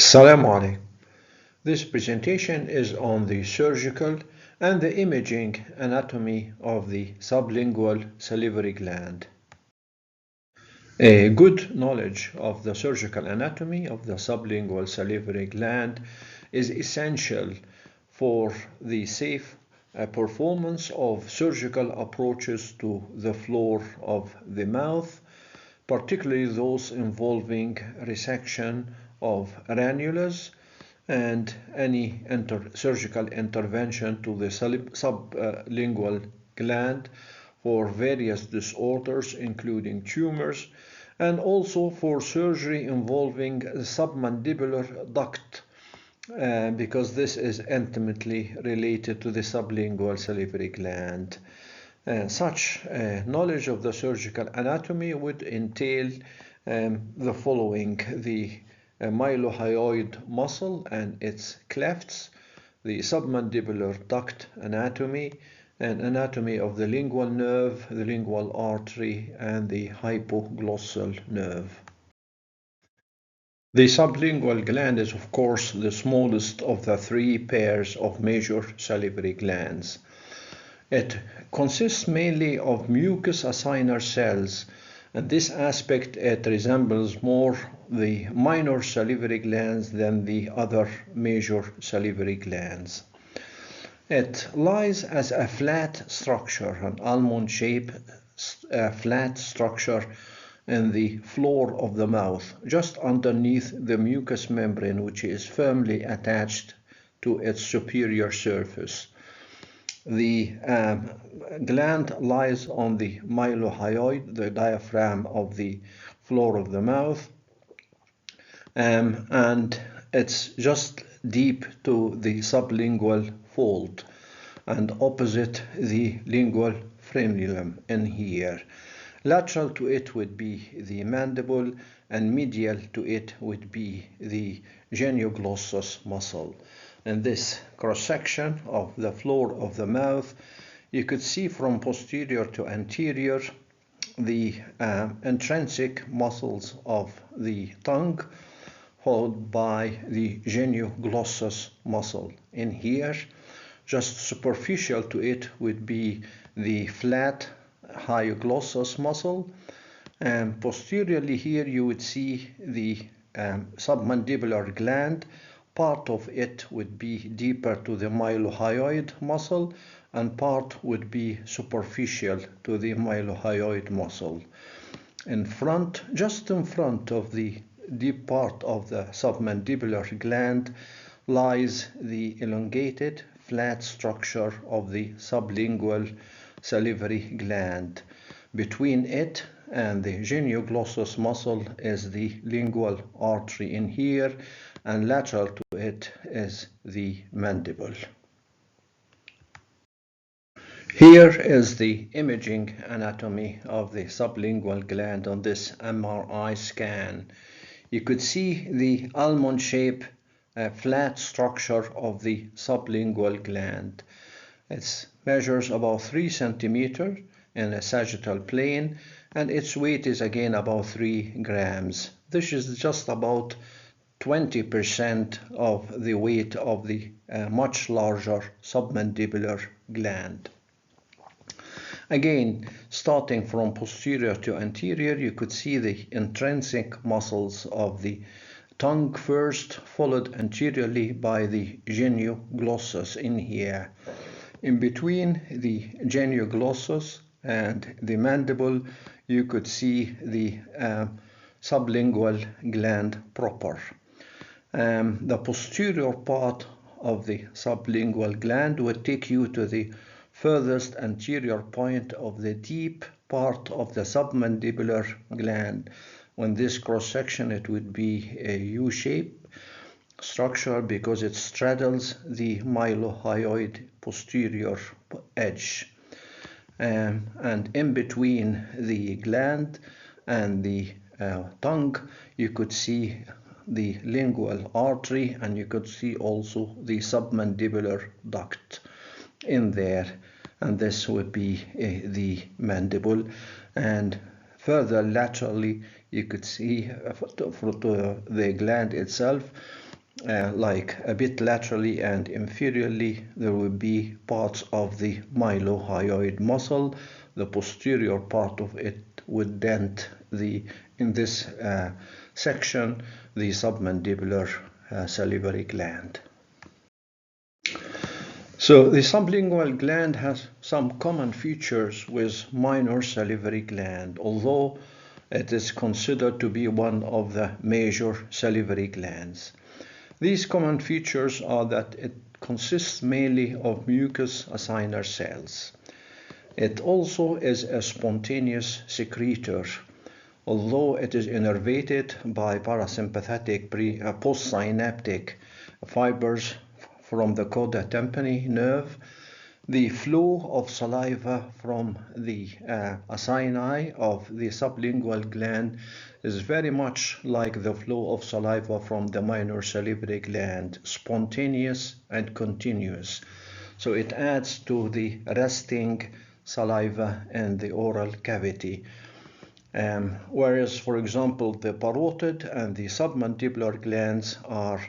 Assalamu alaikum. This presentation is on the surgical and the imaging anatomy of the sublingual salivary gland. A good knowledge of the surgical anatomy of the sublingual salivary gland is essential for the safe performance of surgical approaches to the floor of the mouth, particularly those involving resection of ranulas and any surgical intervention to the sublingual gland for various disorders including tumors, and also for surgery involving the submandibular duct because this is intimately related to the sublingual salivary gland. Such knowledge of the surgical anatomy would entail the following: the mylohyoid muscle and its clefts, the submandibular duct anatomy, and anatomy of the lingual nerve, the lingual artery, and the hypoglossal nerve. The sublingual gland is, of course, the smallest of the three pairs of major salivary glands. It consists mainly of mucus acinar cells, and this aspect it resembles more the minor salivary glands than the other major salivary glands. It lies as a flat structure, an almond-shaped flat structure in the floor of the mouth, just underneath the mucous membrane, which is firmly attached to its superior surface. The gland lies on the mylohyoid, the diaphragm of the floor of the mouth, and it's just deep to the sublingual fold and opposite the lingual frenulum in here. Lateral to it would be the mandible, and medial to it would be the genioglossus muscle. In this cross-section of the floor of the mouth, you could see from posterior to anterior the intrinsic muscles of the tongue, followed by the genioglossus muscle. In here, just superficial to it would be the flat hypoglossal muscle, and posteriorly here you would see the submandibular gland. Part of it would be deeper to the mylohyoid muscle, and part would be superficial to the mylohyoid muscle. In front, just in front of the deep part of the submandibular gland, lies the elongated flat structure of the sublingual salivary gland. Between it and the genioglossus muscle is the lingual artery in here, and lateral to it is the mandible. Here is the imaging anatomy of the sublingual gland on this MRI scan. You could see the almond-shaped flat structure of the sublingual gland. It measures about 3 centimeters in a sagittal plane, and its weight is again about 3 grams. This is just about 20% of the weight of the much larger submandibular gland. Again, starting from posterior to anterior, you could see the intrinsic muscles of the tongue first, followed anteriorly by the genioglossus in here. In between the genioglossus and the mandible, you could see the sublingual gland proper. The posterior part of the sublingual gland would take you to the furthest anterior point of the deep part of the submandibular gland. On this cross-section, it would be a U-shaped structure because it straddles the mylohyoid posterior edge. And in between the gland and the tongue, you could see the lingual artery, and you could see also the submandibular duct in there, and this would be the mandible. And further laterally, you could see the gland itself like a bit laterally and inferiorly, there will be parts of the mylohyoid muscle. The posterior part of it would dent in this section, the submandibular salivary gland. So the sublingual gland has some common features with minor salivary gland, although it is considered to be one of the major salivary glands. These common features are that it consists mainly of mucus acinar cells. It also is a spontaneous secretor, although it is innervated by parasympathetic postsynaptic fibers from the coda tympani nerve. The flow of saliva from the acini of the sublingual gland is very much like the flow of saliva from the minor salivary gland, spontaneous and continuous. So it adds to the resting saliva in the oral cavity. Whereas, for example, the parotid and the submandibular glands are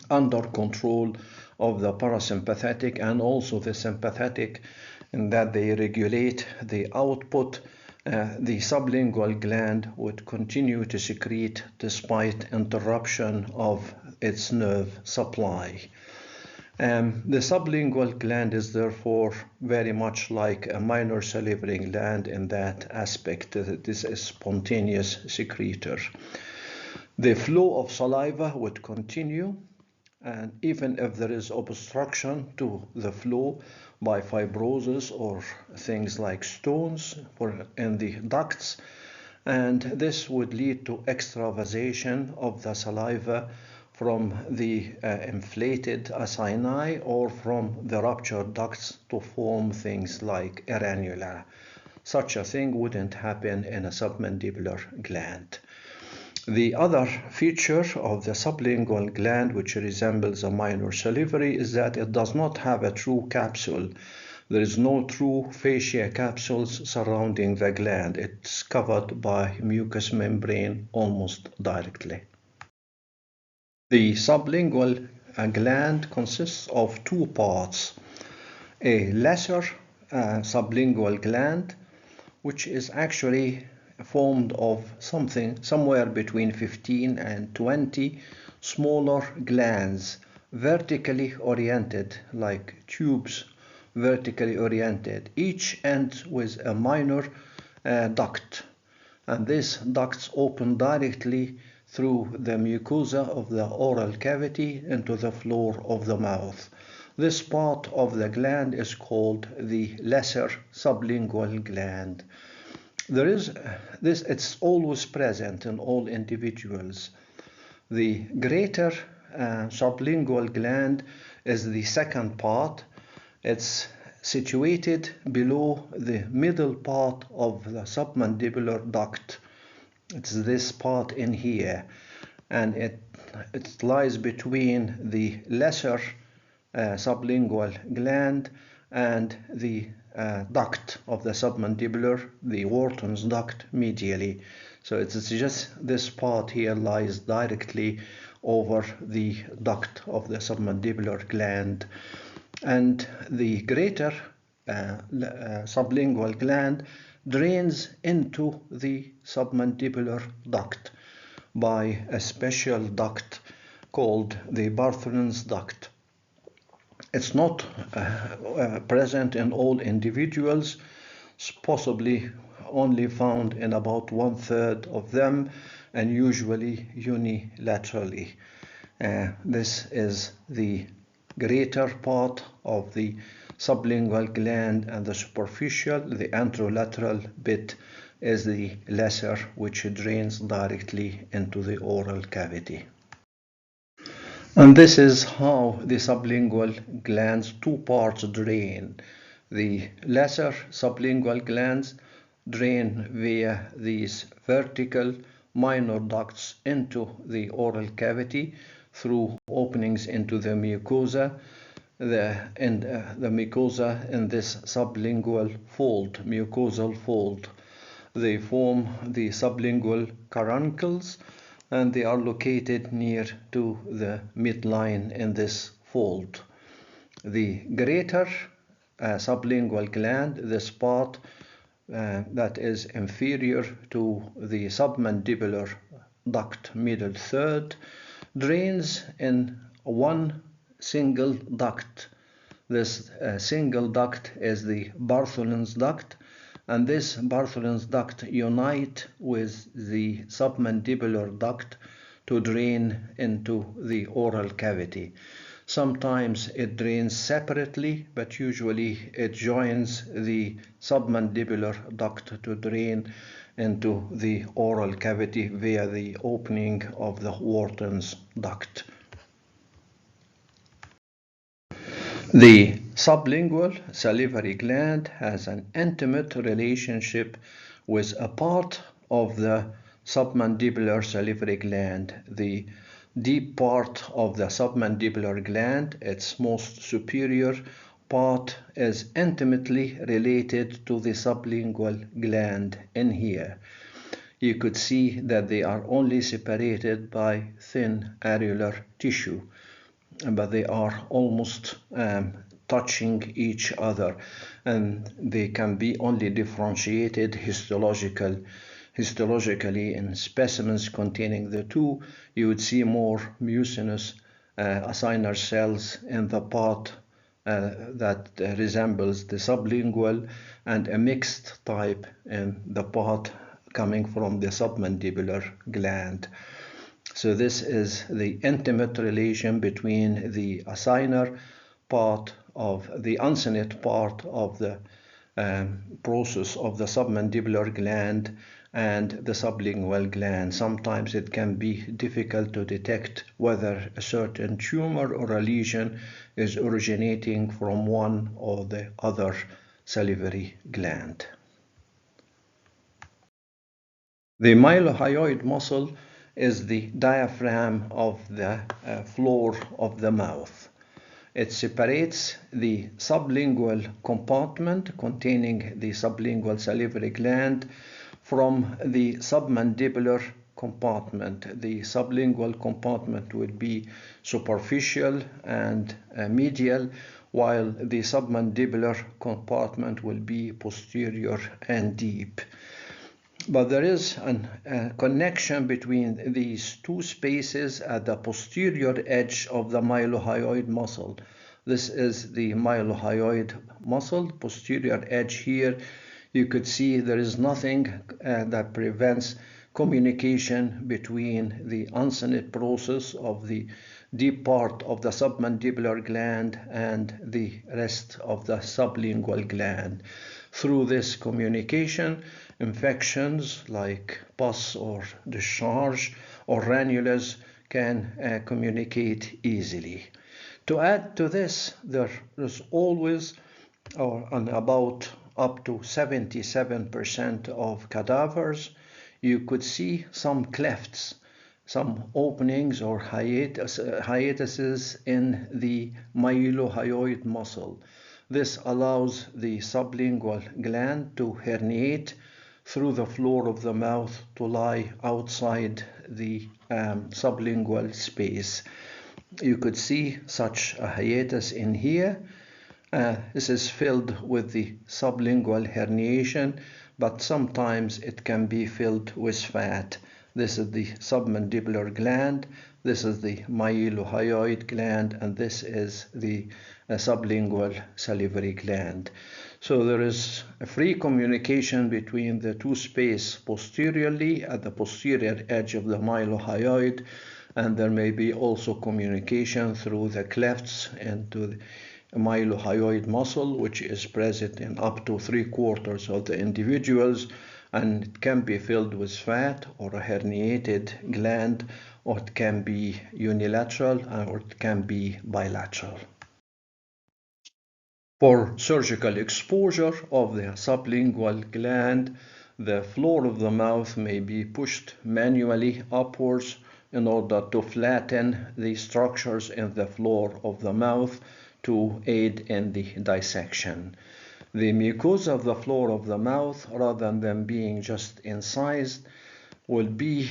under control of the parasympathetic and also the sympathetic, in that they regulate the output. The sublingual gland would continue to secrete despite interruption of its nerve supply. The sublingual gland is therefore very much like a minor salivary gland in that aspect, that it is a spontaneous secretor. The flow of saliva would continue, and even if there is obstruction to the flow by fibrosis or things like stones in the ducts, and this would lead to extravasation of the saliva from the inflated acini or from the ruptured ducts to form things like a ranula. Such a thing wouldn't happen in a submandibular gland. The other feature of the sublingual gland, which resembles a minor salivary, is that it does not have a true capsule. There is no true fascia capsules surrounding the gland. It's covered by mucous membrane almost directly. The sublingual gland consists of two parts: a lesser sublingual gland, which is actually formed of somewhere between 15 and 20 smaller glands, vertically oriented, like tubes, vertically oriented, each ends with a minor duct, and these ducts open directly through the mucosa of the oral cavity into the floor of the mouth. This part of the gland is called the lesser sublingual gland. It's always present in all individuals. The greater sublingual gland is the second part. It's situated below the middle part of the submandibular duct. It's this part in here, and it lies between the lesser sublingual gland and the duct of the submandibular, the Wharton's duct medially. So it's just this part here lies directly over the duct of the submandibular gland, and the greater sublingual gland drains into the submandibular duct by a special duct called the Bartholin's duct. It's not present in all individuals, it's possibly only found in about 1/3 of them, and usually unilaterally. This is the greater part of the sublingual gland, and the superficial, the anterolateral bit, is the lesser, which drains directly into the oral cavity. And this is how the sublingual gland's two parts drain. The lesser sublingual glands drain via these vertical minor ducts into the oral cavity through openings into the mucosa. The mucosa in this sublingual fold, mucosal fold, they form the sublingual caruncles, and they are located near to the midline in this fold. The greater sublingual gland, this part that is inferior to the submandibular duct middle third, drains in one single duct. This single duct is the Bartholin's duct, and this Bartholin's duct unite with the submandibular duct to drain into the oral cavity. Sometimes it drains separately, but usually it joins the submandibular duct to drain into the oral cavity via the opening of the Wharton's duct. The sublingual salivary gland has an intimate relationship with a part of the submandibular salivary gland. The deep part of the submandibular gland, its most superior part, is intimately related to the sublingual gland in here. You could see that they are only separated by thin areolar tissue, but they are almost touching each other, and they can be only differentiated histologically in specimens containing the two. You would see more mucinous acinar cells in the part that resembles the sublingual, and a mixed type in the part coming from the submandibular gland. So this is the intimate relation between the acinar part of the uncinate part of the process of the submandibular gland and the sublingual gland. Sometimes it can be difficult to detect whether a certain tumor or a lesion is originating from one or the other salivary gland. The mylohyoid muscle is the diaphragm of the floor of the mouth. It separates the sublingual compartment containing the sublingual salivary gland from the submandibular compartment. The sublingual compartment will be superficial and medial, while the submandibular compartment will be posterior and deep. But there is a connection between these two spaces at the posterior edge of the mylohyoid muscle. This is the mylohyoid muscle, posterior edge here. You could see there is nothing that prevents communication between the uncinate process of the deep part of the submandibular gland and the rest of the sublingual gland. Through this communication, infections like pus or discharge or ranulas can communicate easily. To add to this, there is always about up to 77% of cadavers, you could see some clefts, some openings or hiatuses in the mylohyoid muscle. This allows the sublingual gland to herniate through the floor of the mouth to lie outside the sublingual space. You could see such a hiatus in here. This is filled with the sublingual herniation, but sometimes it can be filled with fat. This is the submandibular gland, this is the mylohyoid gland, and this is the sublingual salivary gland. So there is a free communication between the two spaces posteriorly at the posterior edge of the mylohyoid, and there may be also communication through the clefts into the mylohyoid muscle, which is present in up to 3/4 of the individuals, and it can be filled with fat or a herniated gland, or it can be unilateral or it can be bilateral. For surgical exposure of the sublingual gland, the floor of the mouth may be pushed manually upwards in order to flatten the structures in the floor of the mouth to aid in the dissection. The mucosa of the floor of the mouth, rather than being just incised, will be,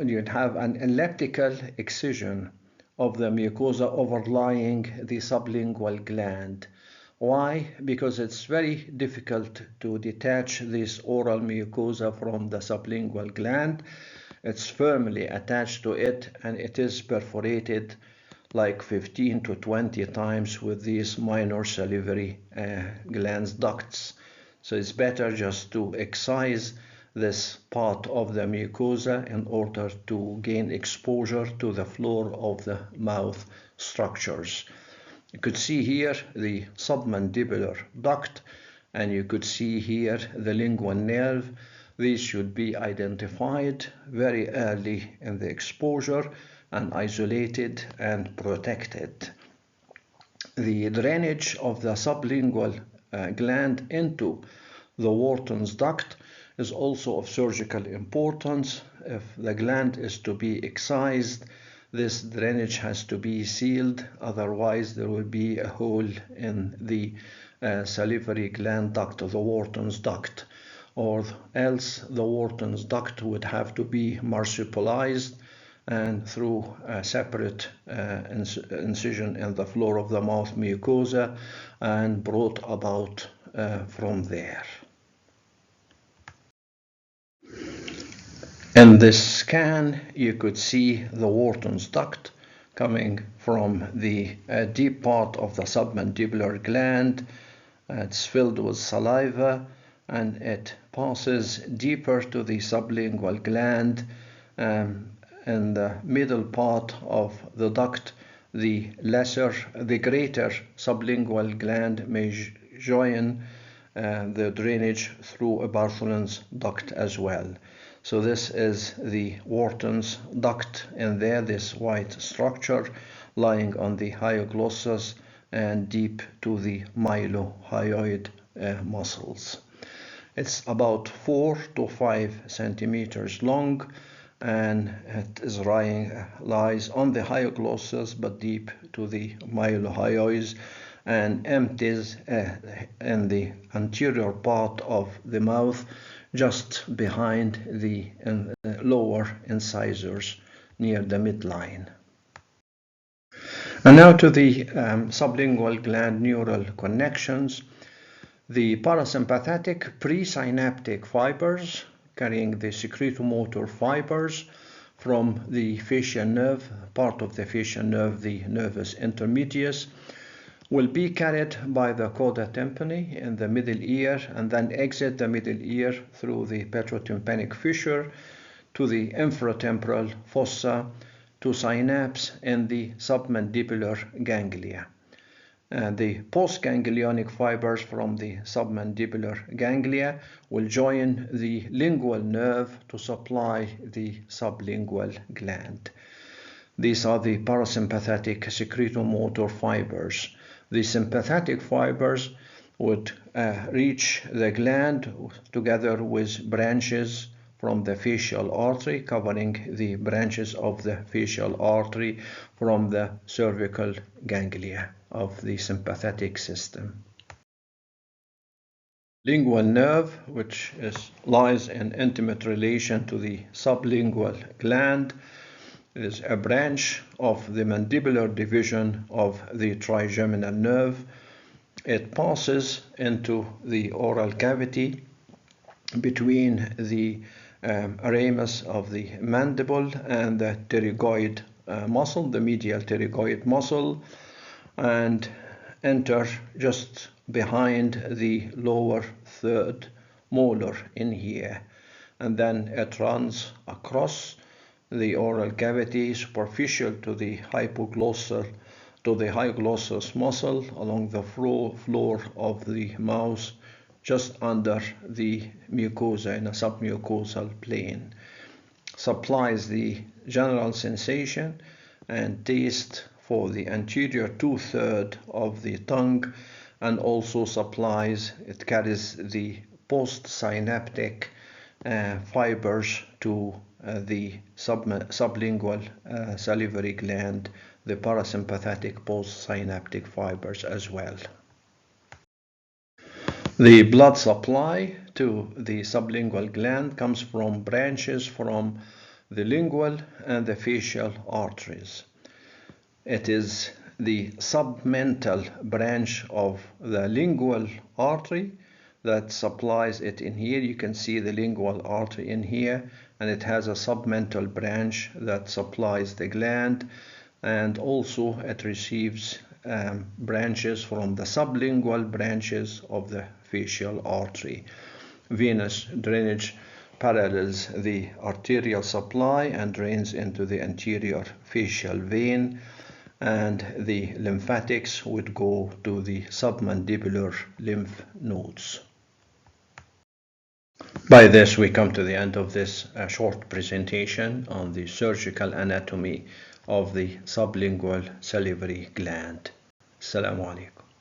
you'd have an elliptical excision of the mucosa overlying the sublingual gland. Why? Because it's very difficult to detach this oral mucosa from the sublingual gland. It's firmly attached to it, and it is perforated like 15 to 20 times with these minor salivary glands ducts. So it's better just to excise this part of the mucosa in order to gain exposure to the floor of the mouth structures. You could see here the submandibular duct, and you could see here the lingual nerve. These should be identified very early in the exposure and isolated and protected. The drainage of the sublingual gland into the Wharton's duct is also of surgical importance. If the gland is to be excised, this drainage has to be sealed, otherwise there will be a hole in the salivary gland duct, or the Wharton's duct, or else the Wharton's duct would have to be marsupialized and through a separate incision in the floor of the mouth mucosa and brought about from there. In this scan, you could see the Wharton's duct coming from the deep part of the submandibular gland. It's filled with saliva, and it passes deeper to the sublingual gland. In the middle part of the duct, the greater sublingual gland may join the drainage through a Bartholin's duct as well. So this is the Wharton's duct in there, this white structure lying on the hyoglossus and deep to the mylohyoid muscles. It's about 4 to 5 centimeters long, and it is lies on the hyoglossus but deep to the mylohyoids and empties in the anterior part of the mouth, just behind the lower incisors near the midline. And now to the sublingual gland neural connections. The parasympathetic presynaptic fibers carrying the secretomotor fibers from the facial nerve, part of the facial nerve, the nervus intermedius, will be carried by the coda tympani in the middle ear and then exit the middle ear through the petrotympanic fissure to the infratemporal fossa to synapse in the submandibular ganglia. The postganglionic fibers from the submandibular ganglia will join the lingual nerve to supply the sublingual gland. These are the parasympathetic secretomotor fibers. The sympathetic fibers would reach the gland together with branches from the facial artery, covering the branches of the facial artery from the cervical ganglia of the sympathetic system. Lingual nerve, which lies in intimate relation to the sublingual gland, is a branch of the mandibular division of the trigeminal nerve. It passes into the oral cavity between the ramus of the mandible and the pterygoid muscle, the medial pterygoid muscle, and enter just behind the lower third molar in here. And then it runs across the oral cavity superficial to the hypoglossal, to the hypoglossal muscle along the floor of the mouth, just under the mucosa in a submucosal plane. Supplies the general sensation and taste for the anterior 2/3 of the tongue, and also it carries the postsynaptic fibers to the sublingual salivary gland, the parasympathetic postsynaptic fibers as well. The blood supply to the sublingual gland comes from branches from the lingual and the facial arteries. It is the submental branch of the lingual artery that supplies it in here. You can see the lingual artery in here, and it has a submental branch that supplies the gland, and also it receives branches from the sublingual branches of the facial artery. Venous drainage parallels the arterial supply and drains into the anterior facial vein, and the lymphatics would go to the submandibular lymph nodes. By this, we come to the end of this short presentation on the surgical anatomy of the sublingual salivary gland. Assalamu alaikum.